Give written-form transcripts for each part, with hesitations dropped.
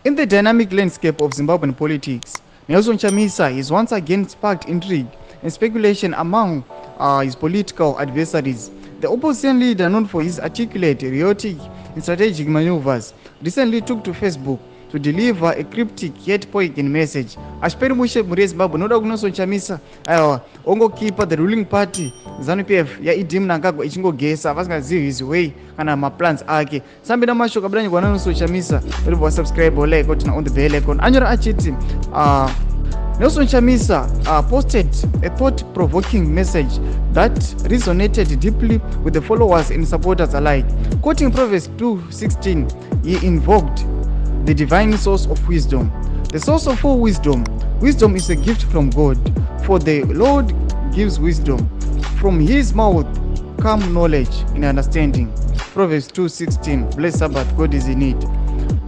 In the dynamic landscape of Zimbabwean politics, Nelson Chamisa has once again sparked intrigue and speculation among his political adversaries. The opposition leader, known for his articulate, rhetoric, and strategic maneuvers, recently took to Facebook to deliver a cryptic yet poignant message. Ashperi mushe muri Zimbabwe noda kuNelson Chamisa ongokipa the ruling party Zanu-PF yaidi Mnangagwa ichingogesa vasingazivi his way kana maplans ake. Sambi na mashoko abudanyirwa naNelson Chamisa uri subscribe like kuti na on the bell icon. Anyora achiti Nelson Chamisa posted a thought-provoking message that resonated deeply with the followers and supporters alike. Quoting Proverbs 2:16, he invoked the divine source of wisdom. The source of all wisdom. Wisdom is a gift from God, for the Lord gives wisdom. From his mouth come knowledge and understanding. Proverbs 2:16. Blessed Sabbath, God is in it.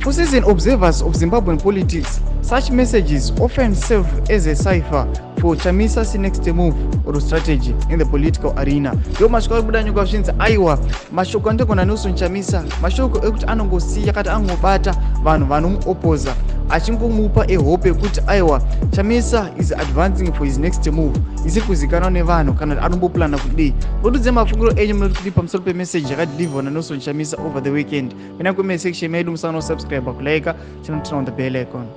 For seasoned observers of Zimbabwean politics, such messages often serve as a cipher for Chamisa's next move or strategy in the political arena. Yo mashoko arikudanyuka zvinzi aiwa mashoko andekona Nelson Chamisa, mashoko ekuti anongosiya kati angobata vanhu vanomuopoza achingomupa ehope yekuti aiwa Chamisa is advancing for his next move, isi kuzikanwa nevanhu kana anomboplana kudii. Rodudze mafungiro enyu munoti kudii pamusoro pemessage yakadhilivhwa naNelson Chamisa over the weekend. Mina kume section medu musana subscribe kulike channel on the bell icon.